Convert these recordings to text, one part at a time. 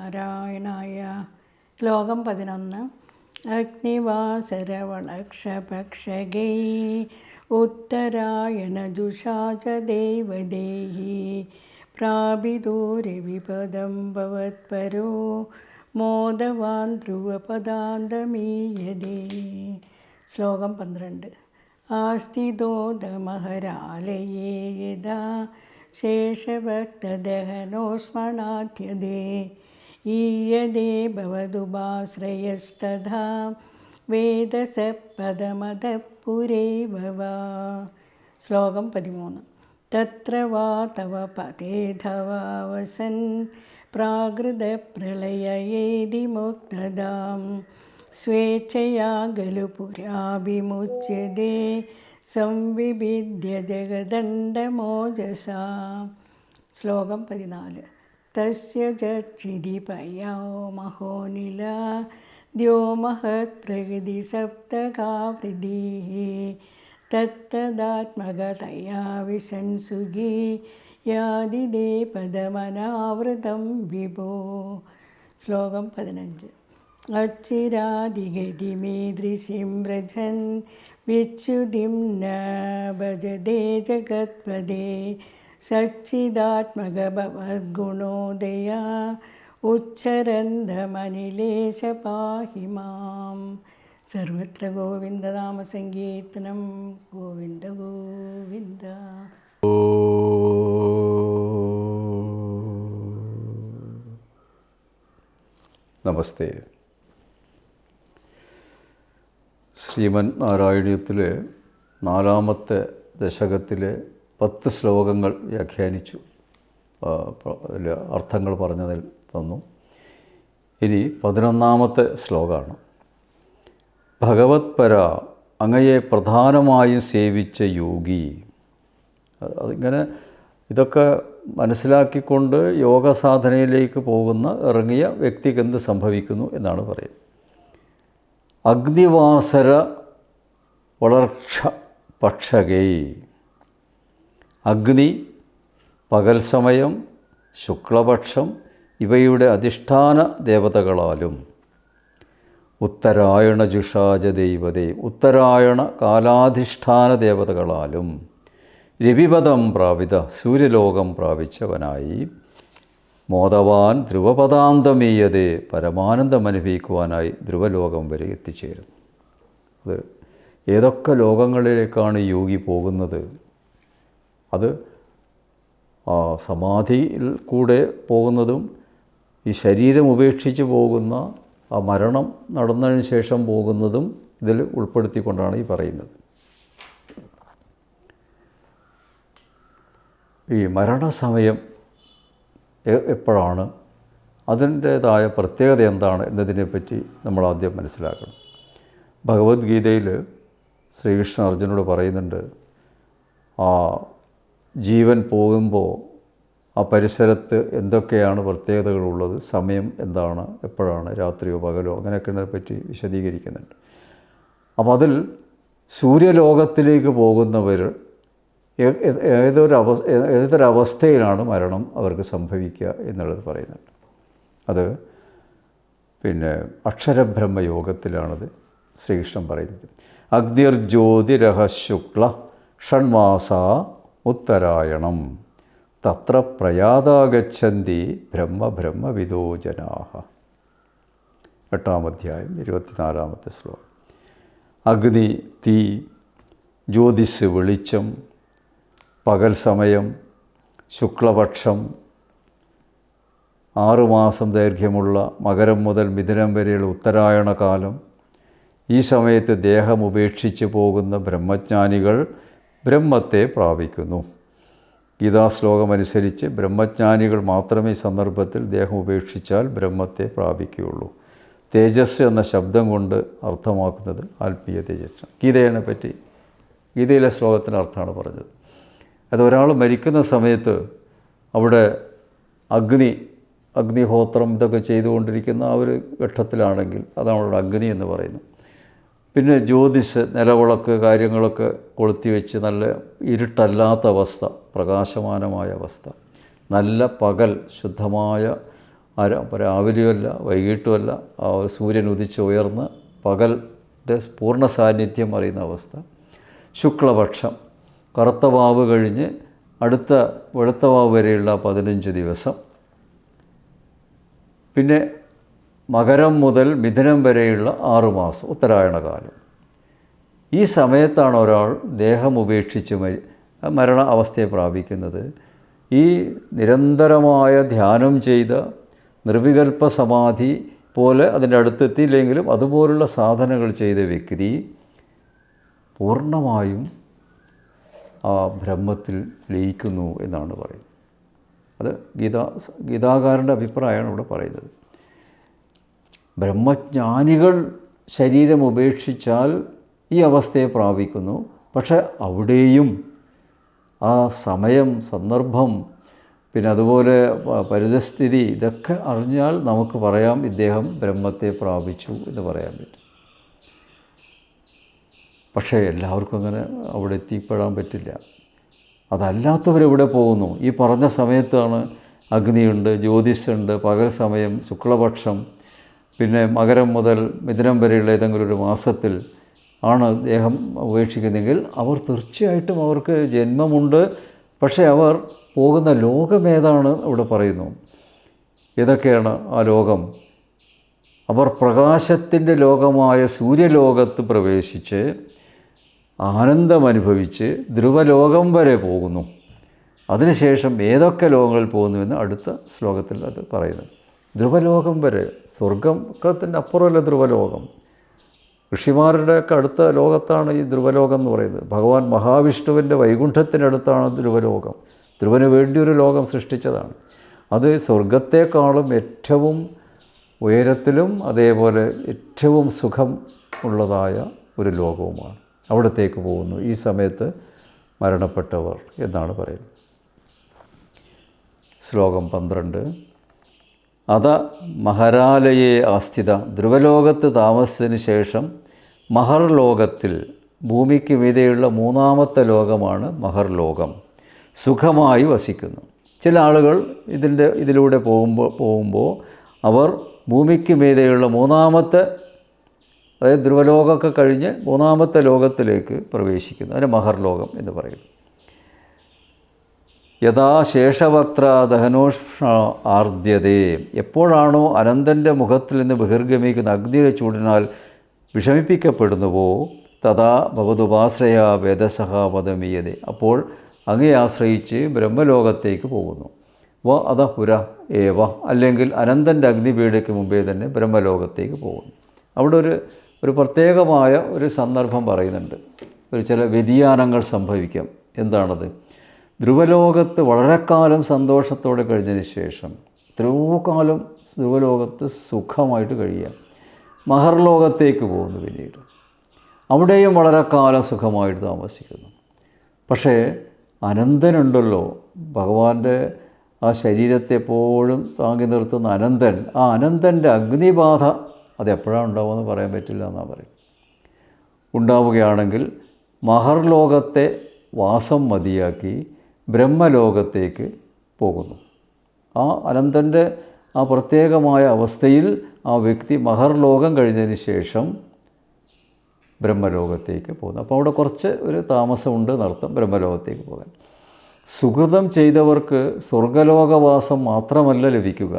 നാരായണായ. ശ്ലോകം 11. അഗ്നിവാസരവളക്ഷപക്ഷഗൈ ഉത്തരായണജുഷാച ദേവദേഹി പ്രാപിതോ രവിപദം ഭവത്പരോ മോദവാൻ ധ്രുവപദാന്തമീയതേ. ശ്ലോകം 12. ആസ്ഥിതോദമഹരാലയേ യഥാ ശേഷഭക്തദഹനോസ്മണാത്യതേ ഈയതേ ഭവതുപാശ്രയസ്തഥാ വേദസപദമതഃപുരൈവ വാ. ശ്ലോകം 13. തത്ര വാ തവ പതേധവാവസൻ പ്രാകൃതപ്രളയേതി മുക്തദാം സ്വേച്ഛയാ ഖലു പുരാഭിമുച്യതേ സംവിഭിദ്യ ജഗദണ്ഡമോജസാ. ശ്ലോകം 14. തസ്യ ചക്ഷിതിപയോ മഹോനില ദ്യോമഹത് സപ്തകാവൃതിഃ തത്തദാത്മകതയാ വിശൻസുഖി യാതിദേ പദമനാവൃതം വിഭോ. ശ്ലോകം 15. അച്ചിരാദിഗതിമീദൃശിം വ്രജൻ വിച്യുതിം ന ഭജതേ ജഗത്പദേ സച്ചിദാത്മക ഭവദ്ഗുണോദയാ ഉച്ഛരന്തമനിലേശ പാഹി മാം. സർവത്ര ഗോവിന്ദനാമസങ്കീർത്തനം. ഗോവിന്ദ ഗോവിന്ദ. നമസ്തേ. ശ്രീമന് നാരായണീയത്തിലെ 4-ാമത്തെ ദശകത്തിലെ 10 ശ്ലോകങ്ങൾ വ്യാഖ്യാനിച്ചു. അതിൽ അർത്ഥങ്ങൾ പറഞ്ഞതിൽ തന്നു. ഇനി 11-ാമത്തെ ശ്ലോകമാണ്. ഭഗവത്പര, അങ്ങയെ പ്രധാനമായും സേവിച്ച യോഗി. അതിങ്ങനെ ഇതൊക്കെ മനസ്സിലാക്കിക്കൊണ്ട് യോഗ സാധനയിലേക്ക് ഇറങ്ങിയ വ്യക്തിക്ക് എന്ത് സംഭവിക്കുന്നു എന്നാണ് പറയുന്നത്. അഗ്നിവാസര വളർക്ഷ പക്ഷകൈ. അഗ്നി, പകൽ സമയം, ശുക്ലപക്ഷം ഇവയുടെ അധിഷ്ഠാന ദേവതകളാലും ഉത്തരായണ ജുഷാജ ദൈവതേ, ഉത്തരായണ കാലാധിഷ്ഠാന ദേവതകളാലും രവിപദം പ്രാപിത, സൂര്യലോകം പ്രാപിച്ചവനായി മോദവാൻ ധ്രുവപദാന്തമീയതേ, പരമാനന്ദം അനുഭവിക്കുവാനായി ധ്രുവലോകം വരെ എത്തിച്ചേരുന്നു. അത് ഏതൊക്കെ ലോകങ്ങളിലേക്കാണ് യോഗി പോകുന്നത്? അത് സമാധിയിൽ കൂടെ പോകുന്നതും ഈ ശരീരം ഉപേക്ഷിച്ച് പോകുന്ന ആ മരണം നടന്നതിന് ശേഷം പോകുന്നതും ഇതിൽ ഉൾപ്പെടുത്തിക്കൊണ്ടാണ് ഈ പറയുന്നത്. ഈ മരണസമയം എപ്പോഴാണ്, അതിൻ്റേതായ പ്രത്യേകത എന്താണ് എന്നതിനെപ്പറ്റി നമ്മൾ ആദ്യം മനസ്സിലാക്കണം. ഭഗവത്ഗീതയിൽ ശ്രീകൃഷ്ണൻ അർജുനോട് പറയുന്നുണ്ട്, ആ ജീവൻ പോകുമ്പോൾ ആ പരിസരത്ത് എന്തൊക്കെയാണ് പ്രത്യേകതകളുള്ളത്, സമയം എന്താണ്, എപ്പോഴാണ്, രാത്രിയോ പകലോ, അങ്ങനെയൊക്കെ പറ്റി വിശദീകരിക്കുന്നുണ്ട്. അപ്പോൾ അതിൽ സൂര്യലോകത്തിലേക്ക് പോകുന്നവർ ഏതൊരവസ്ഥയിലാണ് മരണം അവർക്ക് സംഭവിക്കുക എന്നുള്ളത് പറയുന്നുണ്ട്. അത് പിന്നെ അക്ഷരബ്രഹ്മയോഗത്തിലാണത് ശ്രീകൃഷ്ണൻ പറയുന്നത്. അഗ്നിർജ്യോതിരഹ ശുക്ല ഷൺമാസ ഉത്തരായണം തത്ര പ്രയാതാഗച്ഛന്തി ബ്രഹ്മവിദോ ജനാഹ. 8-ാം അധ്യായം 24-ാമത്തെ ശ്ലോകം. അഗ്നി, തീ, ജ്യോതിസ്, വെളിച്ചം, പകൽ സമയം, ശുക്ലപക്ഷം, 6 മാസം ദൈർഘ്യമുള്ള മകരം മുതൽ മിഥുനം വരെയുള്ള ഉത്തരായണ കാലം, ഈ സമയത്ത് ദേഹം ഉപേക്ഷിച്ച് പോകുന്ന ബ്രഹ്മജ്ഞാനികൾ ബ്രഹ്മത്തെ പ്രാപിക്കുന്നു. ഗീതാശ്ലോകമനുസരിച്ച് ബ്രഹ്മജ്ഞാനികൾ മാത്രമേ ഈ സന്ദർഭത്തിൽ ദേഹം ഉപേക്ഷിച്ചാൽ ബ്രഹ്മത്തെ പ്രാപിക്കുകയുള്ളൂ. തേജസ് എന്ന ശബ്ദം കൊണ്ട് അർത്ഥമാക്കുന്നത് ആത്മീയ തേജസ്. ഗീതയിലെ ശ്ലോകത്തിൻ്റെ അർത്ഥമാണ് പറഞ്ഞത്. അത് ഒരാൾ മരിക്കുന്ന സമയത്ത് അവിടെ അഗ്നിഹോത്രം ഇതൊക്കെ ചെയ്തുകൊണ്ടിരിക്കുന്ന ആ ഒരു ഘട്ടത്തിലാണെങ്കിൽ അതാണ് അവിടെ അഗ്നി എന്ന് പറയുന്നത്. പിന്നെ ജ്യോതിസ്, നിലവിളക്ക് കാര്യങ്ങളൊക്കെ കൊളുത്തി വെച്ച് നല്ല ഇരുട്ടല്ലാത്ത അവസ്ഥ, പ്രകാശമാനമായ അവസ്ഥ, നല്ല പകൽ, ശുദ്ധമായ രാവിലെയുമല്ല വൈകിട്ടുമല്ല, സൂര്യൻ ഉദിച്ചുയർന്ന് പകലിൻ്റെ പൂർണ്ണ സാന്നിധ്യം അറിയുന്ന അവസ്ഥ. ശുക്ലപക്ഷം, കറുത്ത വാവ് കഴിഞ്ഞ് അടുത്ത വെളുത്ത വാവ് വരെയുള്ള 15 ദിവസം. പിന്നെ മകരം മുതൽ മിഥുനം വരെയുള്ള 6 മാസം, ഉത്തരായണകാലം. ഈ സമയത്താണ് ഒരാൾ ദേഹം ഉപേക്ഷിച്ച് മരണ അവസ്ഥയെ പ്രാപിക്കുന്നത്. ഈ നിരന്തരമായ ധ്യാനം ചെയ്ത നിർവികൽപ്പ സമാധി പോലെ അതിൻ്റെ അടുത്തെത്തിയില്ലെങ്കിലും അതുപോലുള്ള സാധനകൾ ചെയ്ത വ്യക്തി പൂർണ്ണമായും ആ ബ്രഹ്മത്തിൽ ലയിക്കുന്നു എന്നാണ് പറയുന്നത്. അത് ഗീതാകാരൻ്റെ അഭിപ്രായമാണ് ഇവിടെ പറയുന്നത്. ബ്രഹ്മജ്ഞാനികൾ ശരീരം ഉപേക്ഷിച്ചാൽ ഈ അവസ്ഥയെ പ്രാപിക്കുന്നു. പക്ഷേ അവിടെയും ആ സമയം, സന്ദർഭം, പിന്നെ അതുപോലെ പരിതസ്ഥിതി, ഇതൊക്കെ അറിഞ്ഞാൽ നമുക്ക് പറയാം ഇദ്ദേഹം ബ്രഹ്മത്തെ പ്രാപിച്ചു എന്ന് പറയാൻ പറ്റും. പക്ഷേ എല്ലാവർക്കും അങ്ങനെ അവിടെ എത്തിപ്പെടാൻ പറ്റില്ല. അതല്ലാത്തവരെവിടെ പോകുന്നു? ഈ പറഞ്ഞ സമയത്താണ് അഗ്നിയുണ്ട്, ജ്യോതിഷുണ്ട്, പകൽ സമയം, ശുക്ലപക്ഷം, പിന്നെ മകരം മുതൽ മിഥുനം വരെയുള്ള ഏതെങ്കിലും ഒരു മാസത്തിൽ ആണ് ദേഹം ഉപേക്ഷിക്കുന്നതെങ്കിൽ അവർ തീർച്ചയായിട്ടും അവർക്ക് ജന്മമുണ്ട്. പക്ഷേ അവർ പോകുന്ന ലോകമേതാണ് അവിടെ പറയുന്നു. ഏതൊക്കെയാണ് ആ ലോകം? അവർ പ്രകാശത്തിൻ്റെ ലോകമായ സൂര്യലോകത്ത് പ്രവേശിച്ച് ആനന്ദമനുഭവിച്ച് ധ്രുവലോകം വരെ പോകുന്നു. അതിനുശേഷം ഏതൊക്കെ ലോകങ്ങളിൽ പോകുന്നുവെന്ന് അടുത്ത ശ്ലോകത്തിൽ അത് പറയുന്നത്. ധ്രുവലോകം വരെ, സ്വർഗത്തിൻ്റെ അപ്പുറമല്ല ധ്രുവലോകം. ഋഷിമാരുടെയൊക്കെ അടുത്ത ലോകത്താണ് ഈ ധ്രുവലോകം എന്ന് പറയുന്നത്. ഭഗവാൻ മഹാവിഷ്ണുവിൻ്റെ വൈകുണ്ഠത്തിനടുത്താണ് ധ്രുവലോകം. ധ്രുവന് വേണ്ടിയൊരു ലോകം സൃഷ്ടിച്ചതാണ്. അത് സ്വർഗത്തെക്കാളും ഏറ്റവും ഉയരത്തിലും അതേപോലെ ഏറ്റവും സുഖം ഉള്ളതായ ഒരു ലോകവുമാണ്. അവിടത്തേക്ക് പോകുന്നു ഈ സമയത്ത് മരണപ്പെട്ടവർ എന്നാണ് പറയുന്നത്. ശ്ലോകം 12. അത മഹരാലയെ ആസ്ഥിത, ധ്രുവലോകത്ത് താമസത്തിന് ശേഷം മഹർലോകത്തിൽ, ഭൂമിക്ക് മീതെയുള്ള 3ാമത്തെ ലോകമാണ് മഹർലോകം, സുഖമായി വസിക്കുന്നു. ചില ആളുകൾ ഇതിലൂടെ പോകുമ്പോൾ അവർ ഭൂമിക്ക് മീതെയുള്ള 3ാമത്തെ, അതായത് ധ്രുവലോകമൊക്കെ കഴിഞ്ഞ് 3ാമത്തെ ലോകത്തിലേക്ക് പ്രവേശിക്കുന്നു. അതിന് മഹർലോകം എന്ന് പറയുന്നു. യഥാ ശേഷവക്ത്ര ദഹനോഷ്ണ ആർദ്യതേ, എപ്പോഴാണോ അനന്തൻ്റെ മുഖത്തിൽ നിന്ന് ബഹിർഗമിക്കുന്ന അഗ്നിയുടെ ചൂടിനാൽ വിഷമിപ്പിക്കപ്പെടുന്നുവോ തഥാ ഭവതുപാശ്രയ വേദസഹ പദമീയതേ, അപ്പോൾ അങ്ങയെ ആശ്രയിച്ച് ബ്രഹ്മലോകത്തേക്ക് പോകുന്നു. അത പുര ഏവ, അല്ലെങ്കിൽ അനന്തൻ്റെ അഗ്നിപീഠയ്ക്ക് മുമ്പേ തന്നെ ബ്രഹ്മലോകത്തേക്ക് പോകുന്നു. അവിടെ ഒരു പ്രത്യേകമായ ഒരു സന്ദർഭം പറയുന്നുണ്ട്. ചില വ്യതിയാനങ്ങൾ സംഭവിക്കാം. എന്താണത്? ധ്രുവലോകത്ത് വളരെക്കാലം സന്തോഷത്തോടെ കഴിഞ്ഞതിന് ശേഷം എത്രയോ കാലം ധ്രുവലോകത്ത് സുഖമായിട്ട് കഴിയുക. മഹർലോകത്തേക്ക് പോകുന്നു. പിന്നീട് അവിടെയും വളരെക്കാലം സുഖമായിട്ട് താമസിക്കുന്നു. പക്ഷേ അനന്തനുണ്ടല്ലോ, ഭഗവാന്റെ ആ ശരീരത്തെ എപ്പോഴും താങ്ങി നിർത്തുന്ന അനന്തൻ, ആ അനന്തൻ്റെ അഗ്നിബാധ അതെപ്പോഴാണ് ഉണ്ടാവുമെന്ന് പറയാൻ പറ്റില്ല എന്നാണ് പറയും. ഉണ്ടാവുകയാണെങ്കിൽ മഹർലോകത്തെ വാസം മതിയാക്കി ബ്രഹ്മലോകത്തേക്ക് പോകുന്നു. ആ അനന്തൻ്റെ ആ പ്രത്യേകമായ അവസ്ഥയിൽ ആ വ്യക്തി മഹർലോകം കഴിഞ്ഞതിന് ശേഷം ബ്രഹ്മലോകത്തേക്ക് പോകുന്നു. അപ്പോൾ അവിടെ കുറച്ച് ഒരു താമസമുണ്ട് എന്നർത്ഥം ബ്രഹ്മലോകത്തേക്ക് പോകാൻ. സുഹൃതം ചെയ്തവർക്ക് സ്വർഗലോകവാസം മാത്രമല്ല ലഭിക്കുക,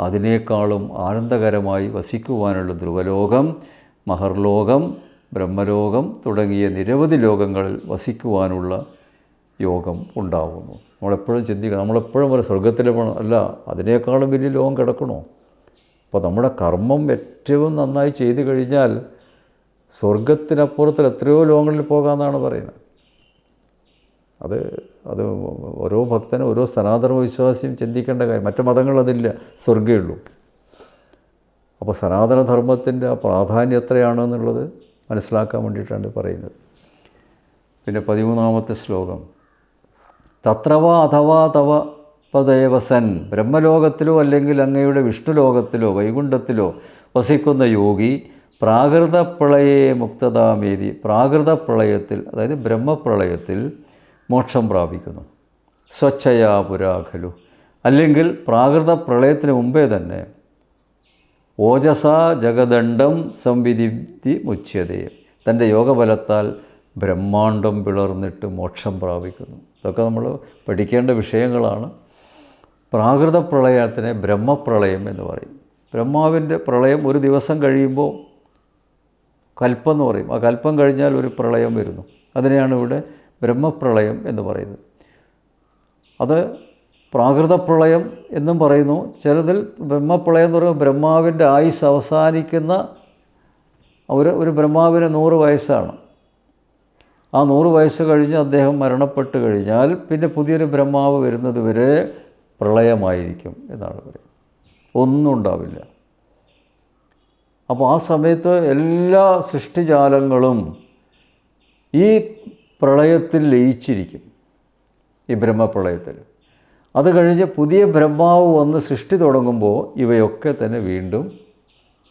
അതിനേക്കാളും ആനന്ദകരമായി വസിക്കുവാനുള്ള ധ്രുവലോകം, മഹർലോകം, ബ്രഹ്മലോകം തുടങ്ങിയ നിരവധി ലോകങ്ങളിൽ വസിക്കുവാനുള്ള യോഗം ഉണ്ടാകുന്നു. നമ്മളെപ്പോഴും ചിന്തിക്കണം, നമ്മളെപ്പോഴും ഒരു സ്വർഗത്തിൽ പോകണം, അല്ല അതിനേക്കാളും വലിയ ലോകം കിടക്കണോ? അപ്പോൾ നമ്മുടെ കർമ്മം ഏറ്റവും നന്നായി ചെയ്തു കഴിഞ്ഞാൽ സ്വർഗത്തിനപ്പുറത്തിൽ എത്രയോ ലോകങ്ങളിൽ പോകാമെന്നാണ് പറയുന്നത്. അത് ഓരോ ഭക്തനും ഓരോ സനാതന വിശ്വാസിയും ചിന്തിക്കേണ്ട കാര്യം. മറ്റു മതങ്ങളതില്ല, സ്വർഗ്ഗമേ ഉള്ളൂ. അപ്പോൾ സനാതനധർമ്മത്തിൻ്റെ ആ പ്രാധാന്യം എത്രയാണെന്നുള്ളത് മനസ്സിലാക്കാൻ വേണ്ടിയിട്ടാണ് പറയുന്നത്. പിന്നെ 13ാമത്തെ ശ്ലോകം. തത്രവ അഥവാ തവ പദേവസൻ, ബ്രഹ്മലോകത്തിലോ അല്ലെങ്കിൽ അങ്ങയുടെ വിഷ്ണുലോകത്തിലോ വൈകുണ്ഠത്തിലോ വസിക്കുന്ന യോഗി പ്രാകൃതപ്രളയേ മുക്തതാമേതി, പ്രാകൃതപ്രളയത്തിൽ അതായത് ബ്രഹ്മപ്രളയത്തിൽ മോക്ഷം പ്രാപിക്കുന്നു. സ്വച്ഛയാ പുരാഖലു, അല്ലെങ്കിൽ പ്രാകൃത പ്രളയത്തിന് മുമ്പേ തന്നെ ഓജസ ജഗദണ്ഡം സംവിധി മുച്യതേ, തൻ്റെ യോഗബലത്താൽ ബ്രഹ്മാണ്ടം പിളർന്നിട്ട് മോക്ഷം പ്രാപിക്കുന്നു. ഇതൊക്കെ നമ്മൾ പഠിക്കേണ്ട വിഷയങ്ങളാണ്. പ്രാകൃത പ്രളയത്തിനെ ബ്രഹ്മപ്രളയം എന്ന് പറയും. ബ്രഹ്മാവിൻ്റെ പ്രളയം ഒരു ദിവസം കഴിയുമ്പോൾ കൽപ്പം എന്ന് പറയും. ആ കൽപ്പം കഴിഞ്ഞാൽ ഒരു പ്രളയം വരുന്നു. അതിനെയാണ് ഇവിടെ ബ്രഹ്മപ്രളയം എന്ന് പറയുന്നത്. അത് പ്രാകൃത പ്രളയം എന്നും പറയുന്നു. ചിലതിൽ ബ്രഹ്മപ്രളയം എന്ന് പറയുമ്പോൾ ബ്രഹ്മാവിൻ്റെ ആയുസ് അവസാനിക്കുന്ന ഒരു ബ്രഹ്മാവിന് 100 വയസ്സാണ്. ആ 100 വയസ്സ് കഴിഞ്ഞ് അദ്ദേഹം മരണപ്പെട്ട് കഴിഞ്ഞാൽ പിന്നെ പുതിയൊരു ബ്രഹ്മാവ് വരുന്നത് വരെ പ്രളയമായിരിക്കും എന്നാണ് പറയുന്നത്. ഒന്നും ഉണ്ടാവില്ല. അപ്പോൾ ആ സമയത്ത് എല്ലാ സൃഷ്ടിജാലങ്ങളും ഈ പ്രളയത്തിൽ ലയിച്ചിരിക്കും, ഈ ബ്രഹ്മപ്രളയത്തിൽ. അത് കഴിഞ്ഞ് പുതിയ ബ്രഹ്മാവ് വന്ന് സൃഷ്ടി തുടങ്ങുമ്പോൾ ഇവയൊക്കെ തന്നെ വീണ്ടും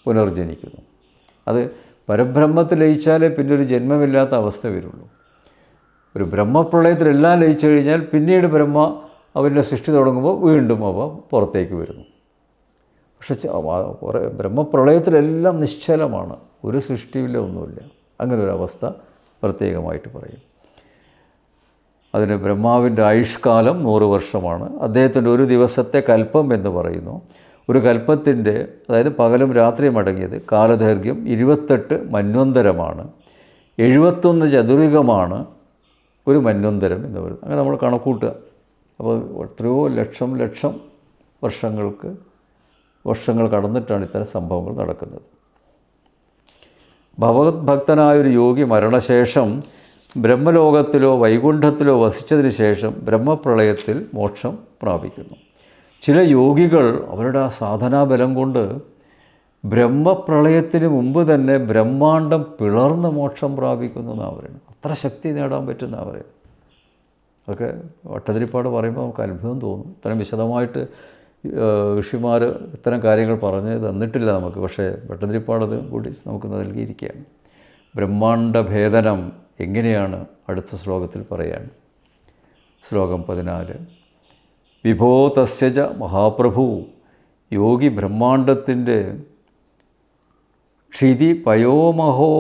പുനർജനിക്കുന്നു. അത് പരബ്രഹ്മത്തിൽ ലയിച്ചാലേ പിന്നെ ഒരു ജന്മമില്ലാത്ത അവസ്ഥ വരുള്ളൂ. ഒരു ബ്രഹ്മപ്രളയത്തിലെല്ലാം ലയിച്ചു കഴിഞ്ഞാൽ പിന്നീട് അവൻ്റെ സൃഷ്ടി തുടങ്ങുമ്പോൾ വീണ്ടും അവ പുറത്തേക്ക് വരുന്നു. പക്ഷെ ബ്രഹ്മപ്രളയത്തിലെല്ലാം നിശ്ചലമാണ്, ഒരു സൃഷ്ടിയില്ല, ഒന്നുമില്ല. അങ്ങനെ ഒരു അവസ്ഥ പ്രത്യേകമായിട്ട് പറയും. അതിന് ബ്രഹ്മാവിൻ്റെ ആയുഷ്കാലം 100 വർഷമാണ്. അദ്ദേഹത്തിൻ്റെ ഒരു ദിവസത്തെ കൽപ്പം എന്ന് പറയുന്നു. ഒരു കൽപ്പത്തിൻ്റെ, അതായത് പകലും രാത്രിയും അടങ്ങിയത്, കാലദൈർഘ്യം 28 മന്വന്തരമാണ്. 71 ചതുരികമാണ് ഒരു മന്വന്തരം എന്ന് പറയുന്നത്. അങ്ങനെ നമ്മൾ കണക്കൂട്ടുക. അപ്പോൾ എത്രയോ ലക്ഷം വർഷങ്ങൾ കടന്നിട്ടാണ് ഇത്തരം സംഭവങ്ങൾ നടക്കുന്നത്. ഭഗവത് ഭക്തനായൊരു യോഗി മരണശേഷം ബ്രഹ്മലോകത്തിലോ വൈകുണ്ഠത്തിലോ വസിച്ചതിന് ശേഷം ബ്രഹ്മപ്രളയത്തിൽ മോക്ഷം പ്രാപിക്കുന്നു. ചില യോഗികൾ അവരുടെ ആ സാധനാബലം കൊണ്ട് ബ്രഹ്മപ്രളയത്തിന് മുമ്പ് തന്നെ ബ്രഹ്മാണ്ടം പിളർന്ന് മോക്ഷം പ്രാപിക്കുന്നു എന്നാണ് പറയുന്നത്. അത്ര ശക്തി നേടാൻ പറ്റുന്നതാണ് പറയുന്നത്. അതൊക്കെ ഭട്ടതിരിപ്പാട് പറയുമ്പോൾ നമുക്ക് അത്ഭുതം തോന്നും. ഇത്രയും വിശദമായിട്ട് ഋഷിമാർ ഇത്തരം കാര്യങ്ങൾ പറഞ്ഞ് തന്നിട്ടില്ല നമുക്ക്. പക്ഷേ ഭട്ടതിരിപ്പാടത് കൂടി നമുക്ക് നൽകിയിരിക്കുകയാണ്. ബ്രഹ്മാണ്ട ഭേദനം എങ്ങനെയാണ് അടുത്ത ശ്ലോകത്തിൽ പറയാൻ. ശ്ലോകം 14. വിഭോ തസ്യജ മഹാപ്രഭു, യോഗി ബ്രഹ്മാണ്ടത്തിൻ്റെ ക്ഷിതി പയോമഹോ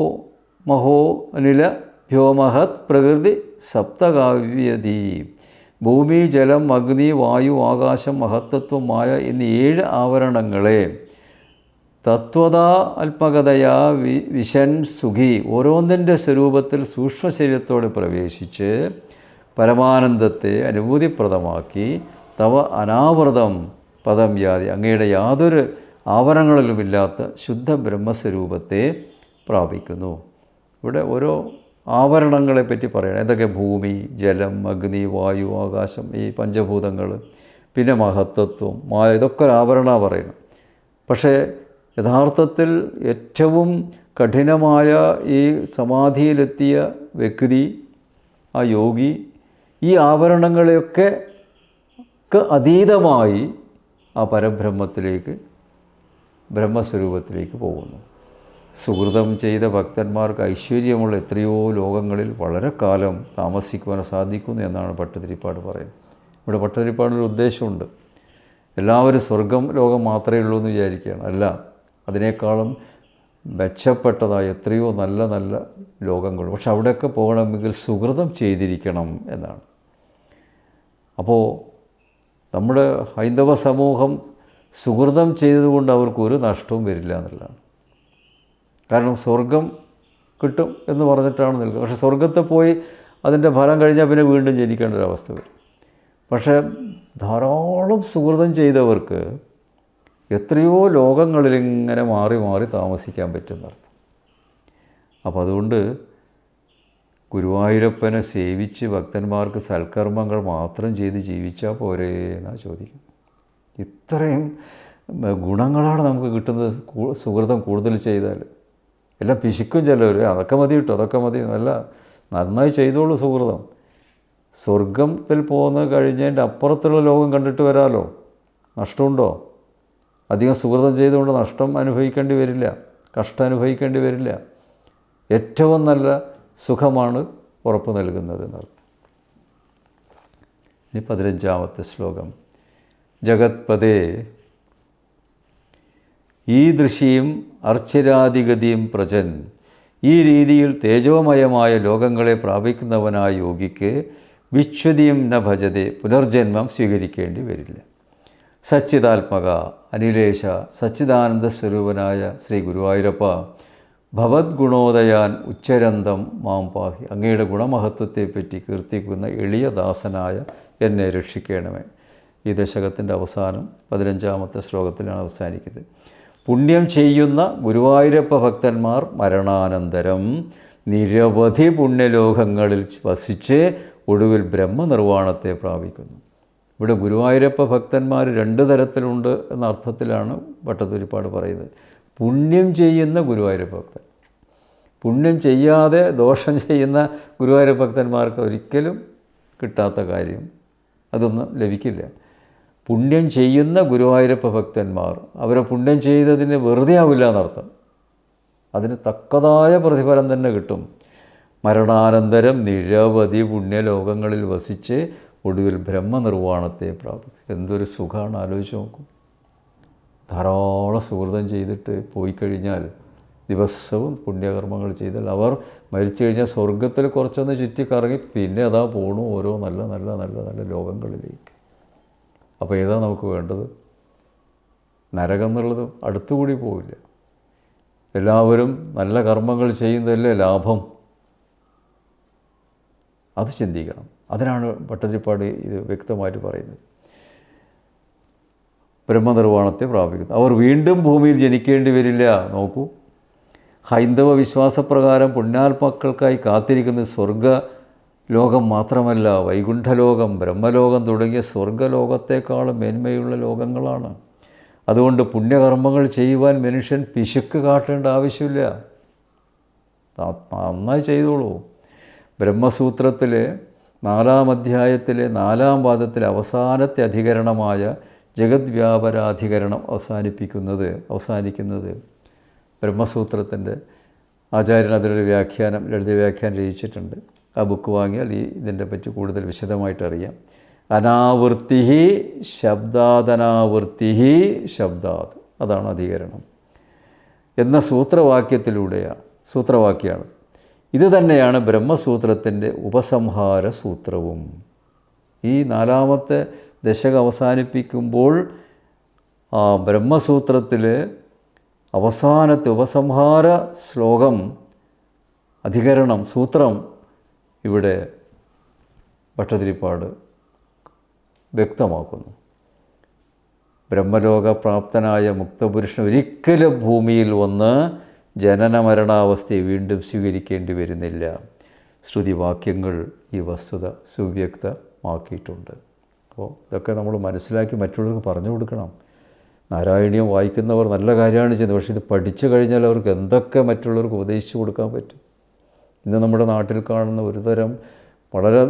അനില വ്യോമഹത് പ്രകൃതി സപ്തകാവ്യതി, ഭൂമി ജലം അഗ്നി വായു ആകാശം മഹത്തത്വം മായ എന്നീ 7 ആവരണങ്ങളെ തത്വതാത്മകതയാ വിശൻ സുഖി ഓരോന്നിൻ്റെ സ്വരൂപത്തിൽ സൂക്ഷ്മ ശരീരത്തോടെ പ്രവേശിച്ച് പരമാനന്ദത്തെ അനുഭൂതിപ്രദമാക്കി തവ അനാവൃതം പദം യാതി, അങ്ങയുടെ യാതൊരു ആവരണങ്ങളിലുമില്ലാത്ത ശുദ്ധ ബ്രഹ്മസ്വരൂപത്തെ പ്രാപിക്കുന്നു. ഇവിടെ ഓരോ ആവരണങ്ങളെപ്പറ്റി പറയണം. ഏതൊക്കെ? ഭൂമി, ജലം, അഗ്നി, വായു, ആകാശം, ഈ പഞ്ചഭൂതങ്ങൾ, പിന്നെ മഹത്തത്വം, മായ, ഇതൊക്കെ ഒരു ആവരണമാണ് പറയുന്നത്. പക്ഷേ യഥാർത്ഥത്തിൽ ഏറ്റവും കഠിനമായ ഈ സമാധിയിലെത്തിയ വ്യക്തി, ആ യോഗി, ഈ ആവരണങ്ങളെയൊക്കെ അതീതമായി ആ പരബ്രഹ്മത്തിലേക്ക്, ബ്രഹ്മസ്വരൂപത്തിലേക്ക് പോകുന്നു. സുഹൃതം ചെയ്ത ഭക്തന്മാർക്ക് ഐശ്വര്യമുള്ള എത്രയോ ലോകങ്ങളിൽ വളരെ കാലം താമസിക്കുവാൻ സാധിക്കുന്നു എന്നാണ് ഭട്ടതിരിപ്പാട് പറയുന്നത്. ഇവിടെ ഭട്ടതിരിപ്പാടിനൊരു ഉദ്ദേശമുണ്ട്. എല്ലാവരും ലോകം മാത്രമേ ഉള്ളൂ എന്ന് വിചാരിക്കുകയാണ്. അല്ല, അതിനേക്കാളും മെച്ചപ്പെട്ടതായ എത്രയോ നല്ല നല്ല ലോകങ്ങൾ. പക്ഷെ അവിടെയൊക്കെ പോകണമെങ്കിൽ സുഹൃതം ചെയ്തിരിക്കണം എന്നാണ്. അപ്പോൾ നമ്മുടെ ഹൈന്ദവ സമൂഹം സുഹൃതം ചെയ്തതുകൊണ്ട് അവർക്കൊരു നഷ്ടവും വരില്ല എന്നുള്ളതാണ്. കാരണം സ്വർഗം കിട്ടും എന്ന് പറഞ്ഞിട്ടാണ് നിൽക്കുന്നത്. പക്ഷേ സ്വർഗത്തെ പോയി അതിൻ്റെ ഫലം കഴിഞ്ഞാൽ പിന്നെ വീണ്ടും ജനിക്കേണ്ട ഒരവസ്ഥ വരും. പക്ഷേ ധാരാളം സുഹൃതം ചെയ്തവർക്ക് എത്രയോ ലോകങ്ങളിലിങ്ങനെ മാറി മാറി താമസിക്കാൻ പറ്റുന്നർത്ഥം. അപ്പോൾ അതുകൊണ്ട് ഗുരുവായൂരപ്പനെ സേവിച്ച് ഭക്തന്മാർക്ക് സൽക്കർമ്മങ്ങൾ മാത്രം ചെയ്ത് ജീവിച്ചാൽ പോരേ എന്നാണ് ചോദിക്കുന്നത്. ഇത്രയും ഗുണങ്ങളാണ് നമുക്ക് കിട്ടുന്നത് സുഹൃതം കൂടുതൽ ചെയ്താൽ. എല്ലാം പിശുക്കും ചിലവർ, അതൊക്കെ മതി കിട്ടും, അതൊക്കെ മതി. അല്ല, നന്നായി ചെയ്തോളൂ സുഹൃതം. സ്വർഗത്തിൽ പോകുന്ന കഴിഞ്ഞതിൻ്റെ അപ്പുറത്തുള്ള ലോകം കണ്ടിട്ട് വരാമല്ലോ. നഷ്ടമുണ്ടോ? അധികം സുഹൃതം ചെയ്തുകൊണ്ട് നഷ്ടം അനുഭവിക്കേണ്ടി വരില്ല, കഷ്ടം അനുഭവിക്കേണ്ടി വരില്ല. ഏറ്റവും നല്ല സുഖമാണ് ഉറപ്പ് നൽകുന്നത് എന്നർത്ഥം. ഇനി 15-ാമത്തെ ശ്ലോകം. ജഗത്പദേ ഈദൃശീം അർച്ചിരാദിഗതിയും പ്രജൻ. ഈ രീതിയിൽ തേജോമയമായ ലോകങ്ങളെ പ്രാപിക്കുന്നവനായ യോഗിക്ക് വിച്ഛുതിയും ന ഭജതെ, പുനർജന്മം സ്വീകരിക്കേണ്ടി വരില്ല. സച്ചിദാത്മക അനിലേശ, സച്ചിദാനന്ദ സ്വരൂപനായ ശ്രീ ഗുരുവായൂരപ്പ, ഭവദ്ഗുണോദയാൻ ഉച്ചരന്തം മാം പാഹി. അങ്ങയുടെ ഗുണമഹത്വത്തെപ്പറ്റി കീർത്തിക്കുന്ന എളിയ ദാസനായ എന്നെ രക്ഷിക്കണമേ. ഈ ദശകത്തിൻ്റെ അവസാനം 15ാമത്തെ ശ്ലോകത്തിലാണ് അവസാനിക്കുന്നത്. പുണ്യം ചെയ്യുന്ന ഗുരുവായൂരപ്പ ഭക്തന്മാർ മരണാനന്തരം നിരവധി പുണ്യലോകങ്ങളിൽ വസിച്ച് ഒടുവിൽ ബ്രഹ്മനിർവ്വാണത്തെ പ്രാപിക്കുന്നു. ഇവിടെ ഗുരുവായൂരപ്പ ഭക്തന്മാർ 2 തരത്തിലുണ്ട് എന്ന അർത്ഥത്തിലാണ് ഭട്ടതിരിപ്പാട് പറയുന്നത്. പുണ്യം ചെയ്യുന്ന ഗുരുവായൂരപ്പ ഭക്തൻ, പുണ്യം ചെയ്യാതെ ദോഷം ചെയ്യുന്ന ഗുരുവായൂരപ്പ ഭക്തന്മാർക്ക് ഒരിക്കലും കിട്ടാത്ത കാര്യം അതൊന്നും ലഭിക്കില്ല. പുണ്യം ചെയ്യുന്ന ഗുരുവായൂരപ്പ ഭക്തന്മാർ അവരെ പുണ്യം ചെയ്തതിന് വെറുതെ ആവില്ല എന്നർത്ഥം, അതിന് തക്കതായ പ്രതിഫലം തന്നെ കിട്ടും. മരണാനന്തരം നിരവധി പുണ്യലോകങ്ങളിൽ വസിച്ച് ഒടുവിൽ ബ്രഹ്മനിർവ്വാണത്തെ പ്രാപിക്കും. എന്തൊരു സുഖമാണ്, ആലോചിച്ച് നോക്കും. ധാരാളം സുഹൃതം ചെയ്തിട്ട് പോയി കഴിഞ്ഞാൽ, ദിവസവും പുണ്യകർമ്മങ്ങൾ ചെയ്താൽ അവർ മരിച്ചു കഴിഞ്ഞാൽ സ്വർഗത്തിൽ കുറച്ചൊന്ന് ചുറ്റിക്കറങ്ങി പിന്നെ അതാ പോണു ഓരോ നല്ല നല്ല നല്ല നല്ല ലോകങ്ങളിലേക്ക്. അപ്പോൾ ഏതാ നമുക്ക് വേണ്ടത്? നരകം എന്നുള്ളത് അടുത്തുകൂടി പോവില്ല. എല്ലാവരും നല്ല കർമ്മങ്ങൾ ചെയ്യുന്നതല്ലേ ലാഭം, അത് ചിന്തിക്കണം. അതിനാണ് ഭട്ടതിരിപ്പാട് ഇത് വ്യക്തമായിട്ട് പറയുന്നത്. ബ്രഹ്മനിർവ്വാണത്തെ പ്രാപിക്കുന്നു. അവർ വീണ്ടും ഭൂമിയിൽ ജനിക്കേണ്ടി വരില്ല. നോക്കൂ, ഹൈന്ദവ വിശ്വാസപ്രകാരം പുണ്യാത്മാക്കൾക്കായി കാത്തിരിക്കുന്ന സ്വർഗലോകം മാത്രമല്ല, വൈകുണ്ഠലോകം, ബ്രഹ്മലോകം തുടങ്ങിയ സ്വർഗലോകത്തെക്കാളും മേന്മയുള്ള ലോകങ്ങളാണ്. അതുകൊണ്ട് പുണ്യകർമ്മങ്ങൾ ചെയ്യുവാൻ മനുഷ്യൻ പിശുക്ക് കാട്ടേണ്ട ആവശ്യമില്ല, നന്നായി ചെയ്തോളൂ. ബ്രഹ്മസൂത്രത്തിലെ 4-ാം അധ്യായത്തിലെ 4-ാം പാദത്തിലെ അവസാനത്തെ അധികരണമായ ജഗദ്വ്യാപരാധികരണം അവസാനിക്കുന്നത് ബ്രഹ്മസൂത്രത്തിൻ്റെ ആചാര്യൻ അതിനൊരു വ്യാഖ്യാനം, ലളിത വ്യാഖ്യാനം രചിച്ചിട്ടുണ്ട്. ആ ബുക്ക് വാങ്ങിയാൽ ഇതിൻ്റെ പറ്റി കൂടുതൽ വിശദമായിട്ട് അറിയാം. അനാവൃത്തി ശബ്ദാദനാവൃത്തി ശബ്ദാത്, അതാണ് അധികരണം എന്ന സൂത്രവാക്യമാണ്. ഇത് തന്നെയാണ് ബ്രഹ്മസൂത്രത്തിൻ്റെ ഉപസംഹാര സൂത്രവും. ഈ 4-ാമത്തെ ദശകം അവസാനിപ്പിക്കുമ്പോൾ ബ്രഹ്മസൂത്രത്തിൽ അവസാനത്തെ ഉപസംഹാര ശ്ലോകം, അധികരണം, സൂത്രം ഇവിടെ ഭട്ടതിരിപ്പാട് വ്യക്തമാക്കുന്നു. ബ്രഹ്മലോകപ്രാപ്തനായ മുക്തപുരുഷൻ ഒരിക്കലും ഭൂമിയിൽ വന്ന് ജനനമരണാവസ്ഥയെ വീണ്ടും സ്വീകരിക്കേണ്ടി വരുന്നില്ല. ശ്രുതിവാക്യങ്ങൾ ഈ വസ്തുത സുവ്യക്തമാക്കിയിട്ടുണ്ട്. അപ്പോൾ ഇതൊക്കെ നമ്മൾ മനസ്സിലാക്കി മറ്റുള്ളവർക്ക് പറഞ്ഞു കൊടുക്കണം. നാരായണീയം വായിക്കുന്നവർ നല്ല കാര്യമാണ് ചെയ്യുന്നത്, പക്ഷേ ഇത് പഠിച്ചു കഴിഞ്ഞാൽ അവർക്ക് എന്തൊക്കെ മറ്റുള്ളവർക്ക് ഉപദേശിച്ചു കൊടുക്കാൻ പറ്റും. ഇന്ന് നമ്മുടെ നാട്ടിൽ കാണുന്ന ഒരുതരം വളരെ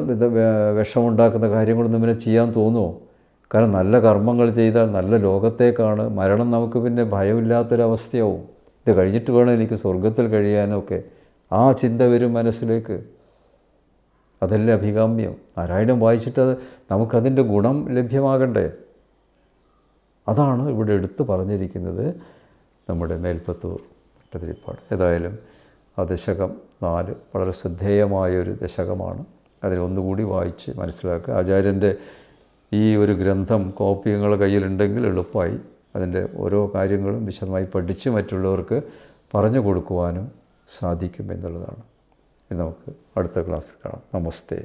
വിഷമുണ്ടാക്കുന്ന കാര്യങ്ങളൊന്നും ഇങ്ങനെ ചെയ്യാൻ തോന്നുമോ? കാരണം നല്ല കർമ്മങ്ങൾ ചെയ്താൽ നല്ല ലോകത്തേക്കാണ്, മരണം നമുക്ക് പിന്നെ ഭയമില്ലാത്തൊരവസ്ഥയാവും. ഇത് കഴിഞ്ഞിട്ട് വേണം എനിക്ക് സ്വർഗത്തിൽ കഴിയാനൊക്കെ, ആ ചിന്ത വരും മനസ്സിലേക്ക്. അതല്ലേ അഭികാമ്യം. നാരായണം വായിച്ചിട്ട് നമുക്കതിൻ്റെ ഗുണം ലഭ്യമാകണ്ടേ? അതാണ് ഇവിടെ എടുത്തു പറഞ്ഞിരിക്കുന്നത് നമ്മുടെ മേൽപ്പത്തൂർ ഭട്ടതിരിപ്പാട്. ഏതായാലും ആ ദശകം 4 വളരെ ശ്രദ്ധേയമായൊരു ദശകമാണ്. അതിലൊന്നുകൂടി വായിച്ച് മനസ്സിലാക്കുക. ആചാര്യൻ്റെ ഈ ഒരു ഗ്രന്ഥം കോപ്പി നിങ്ങളുടെ കയ്യിലുണ്ടെങ്കിൽ എളുപ്പമായി അതിൻ്റെ ഓരോ കാര്യങ്ങളും വിശദമായി പഠിച്ച് മറ്റുള്ളവർക്ക് പറഞ്ഞു കൊടുക്കുവാനും സാധിക്കും എന്നുള്ളതാണ്. ഇനി നമുക്ക് അടുത്ത ക്ലാസ്സിൽ കാണാം. നമസ്തേ.